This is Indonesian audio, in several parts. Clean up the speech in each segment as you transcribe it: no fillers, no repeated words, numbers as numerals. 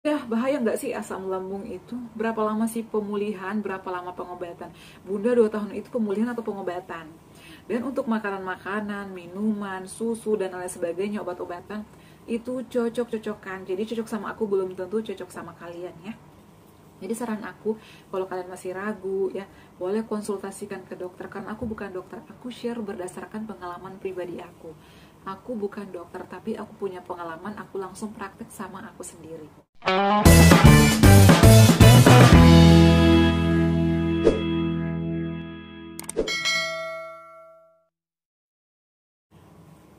Bahaya nggak sih asam lambung itu? Berapa lama sih pemulihan, berapa lama pengobatan? Bunda 2 tahun itu pemulihan atau pengobatan? Dan untuk makanan-makanan, minuman, susu, dan lain sebagainya, obat-obatan, itu cocok-cocokan. Jadi cocok sama aku belum tentu cocok sama kalian ya. Jadi saran aku, kalau kalian masih ragu ya, boleh konsultasikan ke dokter. Karena aku bukan dokter, aku share berdasarkan pengalaman pribadi aku. Aku bukan dokter, tapi aku punya pengalaman, aku langsung praktek sama aku sendiri.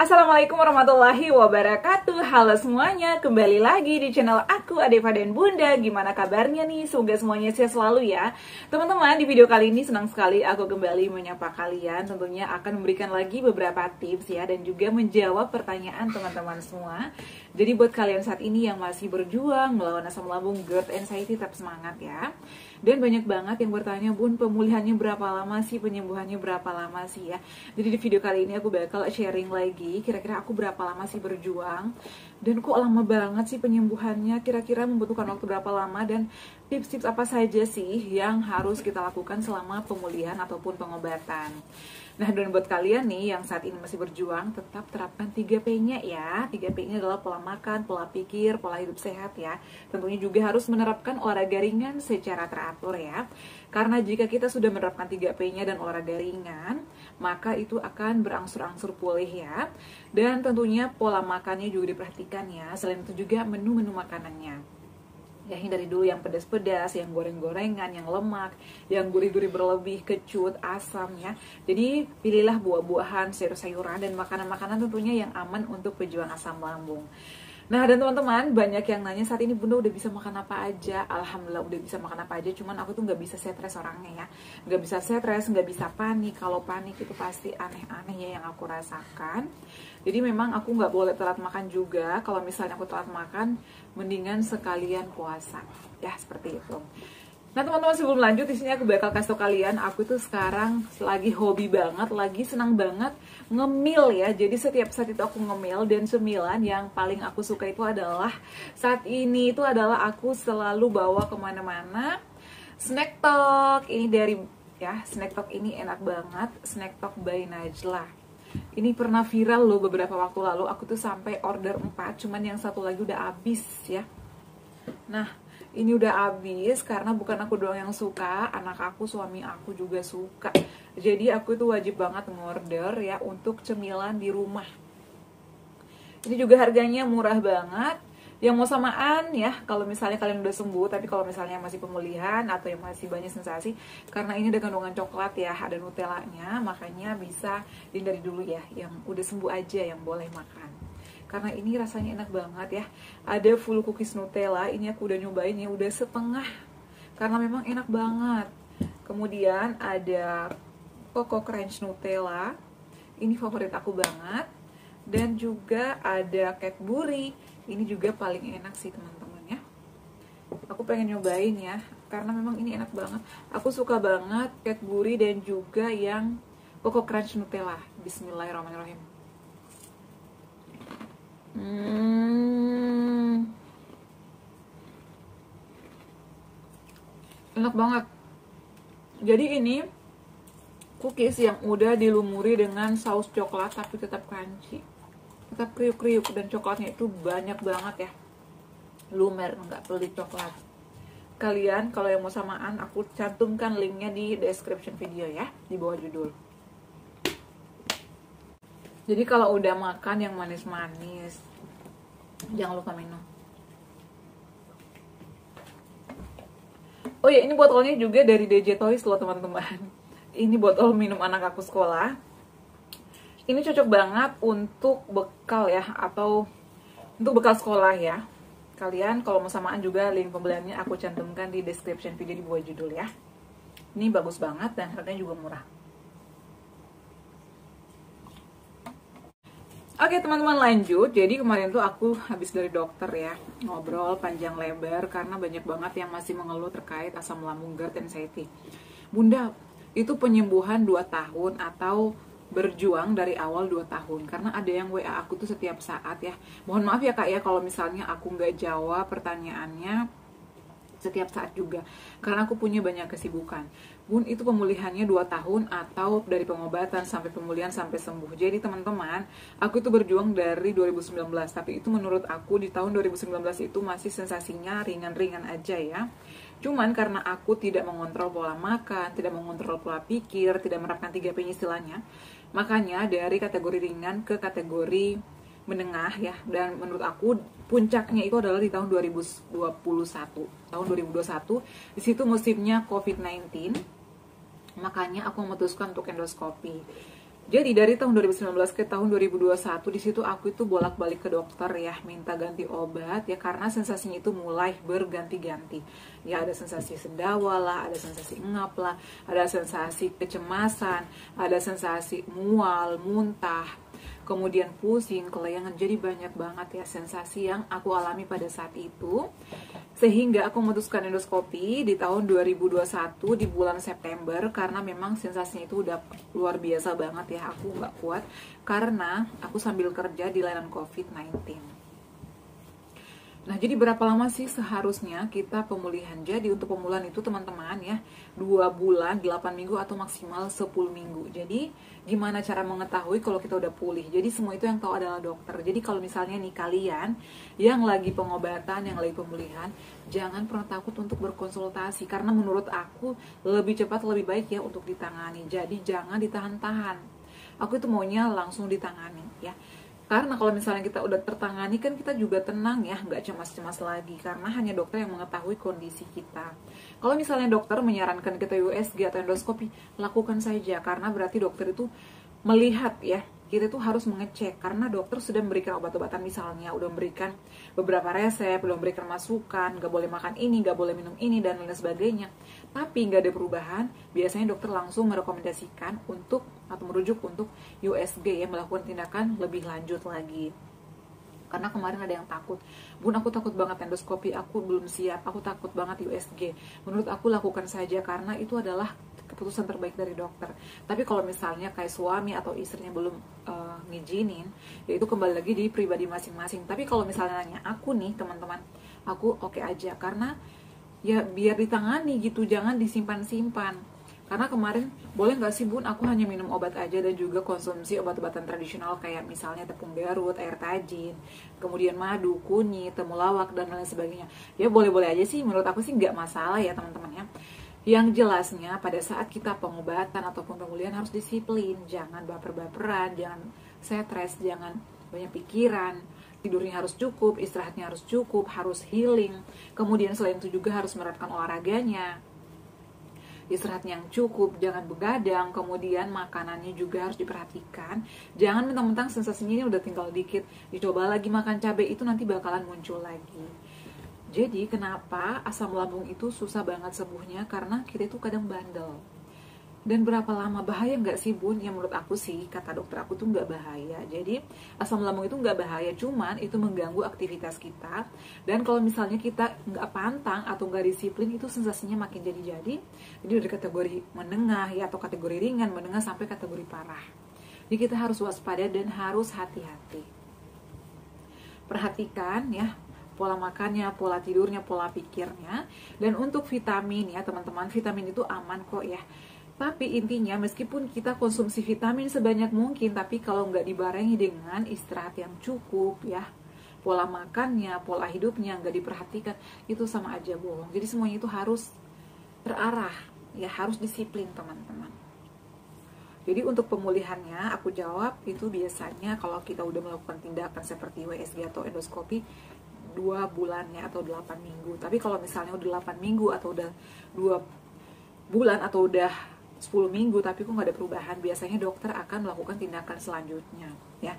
Assalamualaikum warahmatullahi wabarakatuh. Halo semuanya, kembali lagi di channel aku Adeva dan Bunda. Gimana kabarnya nih? Semoga semuanya sehat selalu ya. Teman-teman, di video kali ini senang sekali aku kembali menyapa kalian. Tentunya akan memberikan lagi beberapa tips ya, dan juga menjawab pertanyaan teman-teman semua. Jadi buat kalian saat ini yang masih berjuang melawan asam lambung, GERD, anxiety, tetap semangat ya. Dan banyak banget yang bertanya, Bun, pemulihannya berapa lama sih, penyembuhannya berapa lama sih ya. Jadi di video kali ini aku bakal sharing lagi, kira-kira aku berapa lama sih berjuang, dan kok lama banget sih penyembuhannya, kira-kira membutuhkan waktu berapa lama, dan tips-tips apa saja sih yang harus kita lakukan selama pemulihan ataupun pengobatan. Nah, dan buat kalian nih yang saat ini masih berjuang, tetap terapkan 3P-nya ya. 3P-nya adalah pola makan, pola pikir, pola hidup sehat ya. Tentunya juga harus menerapkan olahraga ringan secara teratur ya. Karena jika kita sudah menerapkan 3P-nya dan olahraga ringan, maka itu akan berangsur-angsur pulih ya. Dan tentunya pola makannya juga diperhatikan ya. Selain itu juga menu-menu makanannya. Ya, hindari dulu yang pedas-pedas, yang goreng-gorengan, yang lemak, yang gurih-gurih berlebih, kecut, asam ya. Jadi pilihlah buah-buahan, sayur-sayuran, dan makanan-makanan tentunya yang aman untuk pejuang asam lambung. Nah, dan teman-teman, banyak yang nanya saat ini, Bunda udah bisa makan apa aja? Alhamdulillah udah bisa makan apa aja, cuman aku tuh nggak bisa stres orangnya ya. Nggak bisa stres, nggak bisa panik. Kalau panik itu pasti aneh-aneh ya yang aku rasakan. Jadi memang aku nggak boleh telat makan juga. Kalau misalnya aku telat makan, mendingan sekalian puasa. Ya, seperti itu. Nah teman-teman, sebelum lanjut, di sini aku bakal kasih tau kalian, aku tuh sekarang lagi hobi banget, lagi senang banget ngemil ya. Jadi setiap saat itu aku ngemil, dan cemilan yang paling aku suka itu adalah saat ini itu adalah aku selalu bawa kemana-mana snack talk. Ini dari ya, snack talk ini enak banget, snack talk by Najla. Ini pernah viral loh beberapa waktu lalu, aku tuh sampai order 4, cuman yang satu lagi udah habis ya. Nah, ini udah habis karena bukan aku doang yang suka, anak aku, suami aku juga suka. Jadi aku itu wajib banget ngorder ya untuk cemilan di rumah. Ini juga harganya murah banget. Yang mau samaan ya, kalau misalnya kalian udah sembuh, tapi kalau misalnya masih pemulihan atau yang masih banyak sensasi, karena ini ada kandungan coklat ya, ada nutellanya, makanya bisa dihindari dulu ya. Yang udah sembuh aja yang boleh makan. Karena ini rasanya enak banget ya. Ada full cookies Nutella, ini aku udah nyobain ya, udah setengah. Karena memang enak banget. Kemudian ada Coco Crunch Nutella, ini favorit aku banget. Dan juga ada Cadbury, ini juga paling enak sih teman-teman ya. Aku pengen nyobain ya, karena memang ini enak banget. Aku suka banget Cadbury dan juga yang Coco Crunch Nutella. Bismillahirrahmanirrahim. Enak banget. Jadi ini cookies yang udah dilumuri dengan saus coklat tapi tetap crunchy, tetap kriuk-kriuk, dan coklatnya itu banyak banget ya, lumer, nggak pelit coklat. Kalian kalau yang mau samaan, aku cantumkan linknya di description video ya, di bawah judul. Jadi kalau udah makan yang manis-manis, jangan lupa minum. Oh ya, ini botolnya juga dari DJ Toys loh teman-teman. Ini botol minum anak aku sekolah. Ini cocok banget untuk bekal ya, atau untuk bekal sekolah ya. Kalian kalau mau samaan juga, link pembeliannya aku cantumkan di description video di bawah judul ya. Ini bagus banget dan harganya juga murah. Oke teman-teman, lanjut. Jadi kemarin tuh aku habis dari dokter ya, ngobrol panjang lebar karena banyak banget yang masih mengeluh terkait asam lambung, GERD, anxiety. Bunda, itu penyembuhan 2 tahun atau berjuang dari awal 2 tahun, karena ada yang WA aku tuh setiap saat ya. Mohon maaf ya Kak ya kalau misalnya aku nggak jawab pertanyaannya setiap saat juga, karena aku punya banyak kesibukan. Bun, itu pemulihannya 2 tahun atau dari pengobatan sampai pemulihan sampai sembuh. Jadi teman-teman, aku itu berjuang dari 2019, tapi itu menurut aku di tahun 2019 itu masih sensasinya ringan-ringan aja ya. Cuman karena aku tidak mengontrol pola makan, tidak mengontrol pola pikir, tidak menerapkan 3P istilahnya, makanya dari kategori ringan ke kategori menengah ya. Dan menurut aku puncaknya itu adalah di tahun 2021. Tahun 2021 di situ musimnya COVID-19. Makanya aku memutuskan untuk endoskopi. Jadi dari tahun 2019 ke tahun 2021 di situ aku itu bolak-balik ke dokter ya, minta ganti obat ya, karena sensasinya itu mulai berganti-ganti. Ya ada sensasi sendawa lah, ada sensasi engap lah, ada sensasi kecemasan, ada sensasi mual, muntah, kemudian pusing, kelayangan. Jadi banyak banget ya sensasi yang aku alami pada saat itu. Sehingga aku memutuskan endoskopi di tahun 2021 di bulan September, karena memang sensasinya itu udah luar biasa banget ya. Aku nggak kuat karena aku sambil kerja di layanan COVID-19. Nah, jadi berapa lama sih seharusnya kita pemulihan? Jadi untuk pemulihan itu teman-teman ya, 2 bulan, 8 minggu atau maksimal 10 minggu. Jadi gimana cara mengetahui kalau kita udah pulih? Jadi semua itu yang tahu adalah dokter. Jadi kalau misalnya nih kalian yang lagi pengobatan, yang lagi pemulihan, jangan pernah takut untuk berkonsultasi. Karena menurut aku lebih cepat, lebih baik ya untuk ditangani. Jadi jangan ditahan-tahan. Aku itu maunya langsung ditangani ya. Karena kalau misalnya kita udah tertangani kan kita juga tenang ya, nggak cemas-cemas lagi, karena hanya dokter yang mengetahui kondisi kita. Kalau misalnya dokter menyarankan kita USG atau endoskopi, lakukan saja, karena berarti dokter itu melihat ya, kita tuh harus mengecek, karena dokter sudah memberikan obat-obatan, misalnya udah memberikan beberapa resep, udah memberikan masukan, nggak boleh makan ini, nggak boleh minum ini, dan lain sebagainya, tapi nggak ada perubahan, biasanya dokter langsung merekomendasikan untuk atau merujuk untuk USG ya, melakukan tindakan lebih lanjut lagi. Karena kemarin ada yang takut, Bun aku takut banget endoskopi, aku belum siap, aku takut banget USG. Menurut aku lakukan saja, karena itu adalah keputusan terbaik dari dokter. Tapi kalau misalnya kayak suami atau istrinya belum ngizinin, ya itu kembali lagi di pribadi masing-masing. Tapi kalau misalnya nanya aku nih teman-teman, aku oke aja, karena ya biar ditangani gitu, jangan disimpan-simpan. Karena kemarin, boleh nggak sih Bun, aku hanya minum obat aja dan juga konsumsi obat-obatan tradisional kayak misalnya tepung Garut, air tajin, kemudian madu, kunyit, temulawak, dan lain sebagainya. Ya boleh-boleh aja sih, menurut aku sih nggak masalah ya teman-teman ya. Yang jelasnya pada saat kita pengobatan ataupun pemulihan harus disiplin, jangan baper-baperan, jangan stres, jangan banyak pikiran, tidurnya harus cukup, istirahatnya harus cukup, harus healing. Kemudian selain itu juga harus menerapkan olahraganya, istirahat yang cukup, jangan begadang, kemudian makanannya juga harus diperhatikan. Jangan mentang-mentang sensasinya ini udah tinggal dikit, dicoba lagi makan cabai, itu nanti bakalan muncul lagi. Jadi kenapa asam lambung itu susah banget sembuhnya? Karena kita itu kadang bandel. Dan berapa lama, bahaya nggak sih Bun? Ya menurut aku sih, kata dokter aku tuh nggak bahaya. Jadi asam lambung itu nggak bahaya, cuman itu mengganggu aktivitas kita. Dan kalau misalnya kita nggak pantang atau nggak disiplin, itu sensasinya makin jadi-jadi. Jadi dari kategori menengah ya, atau kategori ringan, menengah sampai kategori parah. Jadi kita harus waspada dan harus hati-hati. Perhatikan ya pola makannya, pola tidurnya, pola pikirnya. Dan untuk vitamin ya teman-teman, vitamin itu aman kok ya. Tapi intinya meskipun kita konsumsi vitamin sebanyak mungkin, tapi kalau nggak dibarengi dengan istirahat yang cukup ya, pola makannya, pola hidupnya nggak diperhatikan, itu sama aja bohong. Jadi semuanya itu harus terarah ya, harus disiplin teman-teman. Jadi untuk pemulihannya aku jawab itu biasanya kalau kita udah melakukan tindakan seperti USG atau endoskopi 2 bulannya atau 8 minggu. Tapi kalau misalnya udah 8 minggu atau udah 2 bulan atau udah 10 minggu tapi kok nggak ada perubahan, biasanya dokter akan melakukan tindakan selanjutnya ya.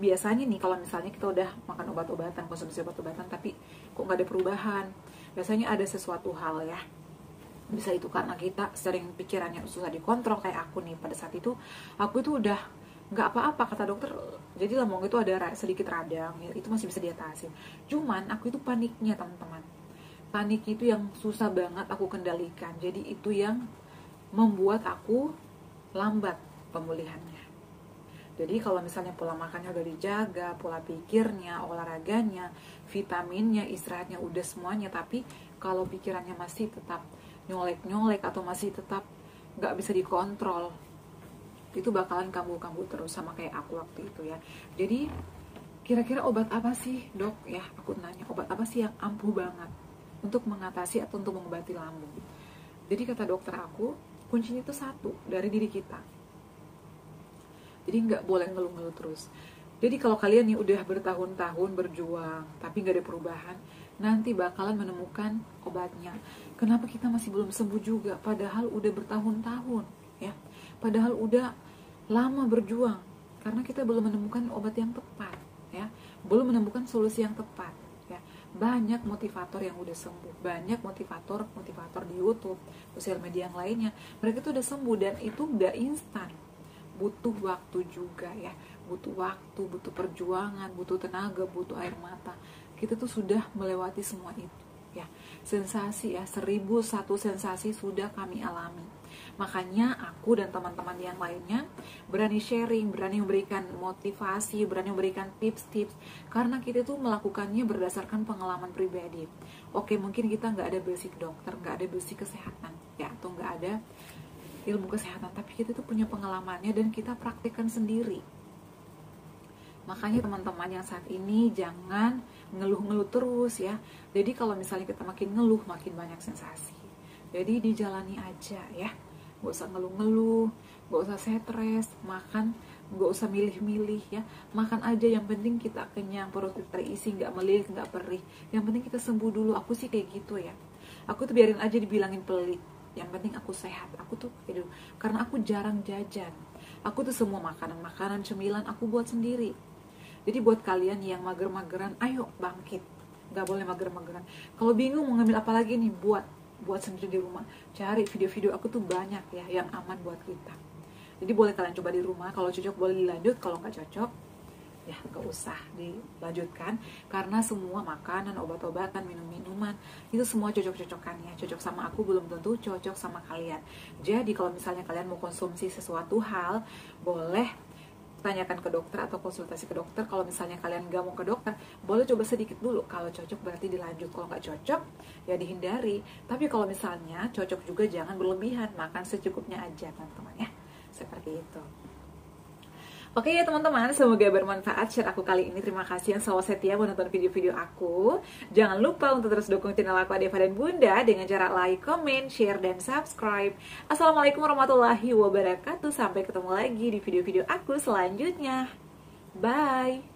Biasanya nih kalau misalnya kita udah makan obat-obatan, konsumsi obat-obatan tapi kok nggak ada perubahan, biasanya ada sesuatu hal ya. Bisa itu karena kita sering pikirannya susah dikontrol, kayak aku nih pada saat itu, aku itu udah nggak apa-apa kata dokter, jadi lambung itu ada sedikit radang ya, itu masih bisa diatasi. Cuman aku itu paniknya teman-teman, panik itu yang susah banget aku kendalikan. Jadi itu yang membuat aku lambat pemulihannya. Jadi kalau misalnya pola makannya udah dijaga, pola pikirnya, olahraganya, vitaminnya, istirahatnya udah semuanya, tapi kalau pikirannya masih tetap nyolek-nyolek atau masih tetap nggak bisa dikontrol, itu bakalan kambuh-kambuh terus sama kayak aku waktu itu ya. Jadi kira-kira obat apa sih dok ya, aku nanya, obat apa sih yang ampuh banget untuk mengatasi atau untuk mengobati lambung? Jadi kata dokter aku, kuncinya itu satu, dari diri kita. Jadi nggak boleh ngeluh-ngeluh terus. Jadi kalau kalian nih udah bertahun-tahun berjuang tapi nggak ada perubahan, nanti bakalan menemukan obatnya. Kenapa kita masih belum sembuh juga, padahal udah bertahun-tahun ya, padahal udah lama berjuang, karena kita belum menemukan obat yang tepat ya, belum menemukan solusi yang tepat ya. Banyak motivator yang udah sembuh, banyak motivator di YouTube, sosial media yang lainnya, mereka tuh udah sembuh, dan itu nggak instan, butuh waktu juga ya, butuh waktu, butuh perjuangan, butuh tenaga, butuh air mata. Kita tuh sudah melewati semua itu ya. Sensasi ya, 1001 sensasi sudah kami alami. Makanya aku dan teman-teman yang lainnya berani sharing, berani memberikan motivasi, berani memberikan tips-tips, karena kita tuh melakukannya berdasarkan pengalaman pribadi. Oke, mungkin kita nggak ada basic dokter, nggak ada basic kesehatan ya, atau nggak ada ilmu kesehatan, tapi kita tuh punya pengalamannya dan kita praktekkan sendiri. Makanya teman-teman yang saat ini jangan ngeluh-ngeluh terus ya. Jadi kalau misalnya kita makin ngeluh, makin banyak sensasi. Jadi dijalani aja ya, gak usah ngeluh-ngeluh, gak usah stres. Makan gak usah milih-milih ya, makan aja, yang penting kita kenyang, perut kita terisi, gak melilit, gak perih. Yang penting kita sembuh dulu. Aku sih kayak gitu ya, aku tuh biarin aja dibilangin pelit, yang penting aku sehat. Aku tuh kayak dulu, karena aku jarang jajan. Aku tuh semua makanan cemilan aku buat sendiri. Jadi buat kalian yang mager-mageran, ayo bangkit, gak boleh mager-mageran. Kalau bingung mau ngambil apa lagi nih, buat sendiri di rumah. Cari video-video aku tuh banyak ya, yang aman buat kita. Jadi boleh kalian coba di rumah, kalau cocok boleh dilanjut, kalau nggak cocok ya gak usah dilanjutkan. Karena semua makanan, obat-obatan, minum-minuman itu semua cocok-cocokannya. Cocok sama aku belum tentu cocok sama kalian. Jadi kalau misalnya kalian mau konsumsi sesuatu hal, boleh tanyakan ke dokter atau konsultasi ke dokter. Kalau misalnya kalian gak mau ke dokter, boleh coba sedikit dulu. Kalau cocok berarti dilanjut, kalau nggak cocok ya dihindari. Tapi kalau misalnya cocok juga jangan berlebihan, makan secukupnya aja teman-teman ya, seperti itu. Oke ya teman-teman, semoga bermanfaat share aku kali ini. Terima kasih yang selalu setia menonton video-video aku. Jangan lupa untuk terus dukung channel aku Adeva dan Bunda dengan cara like, comment, share, dan subscribe. Assalamualaikum warahmatullahi wabarakatuh. Sampai ketemu lagi di video-video aku selanjutnya. Bye!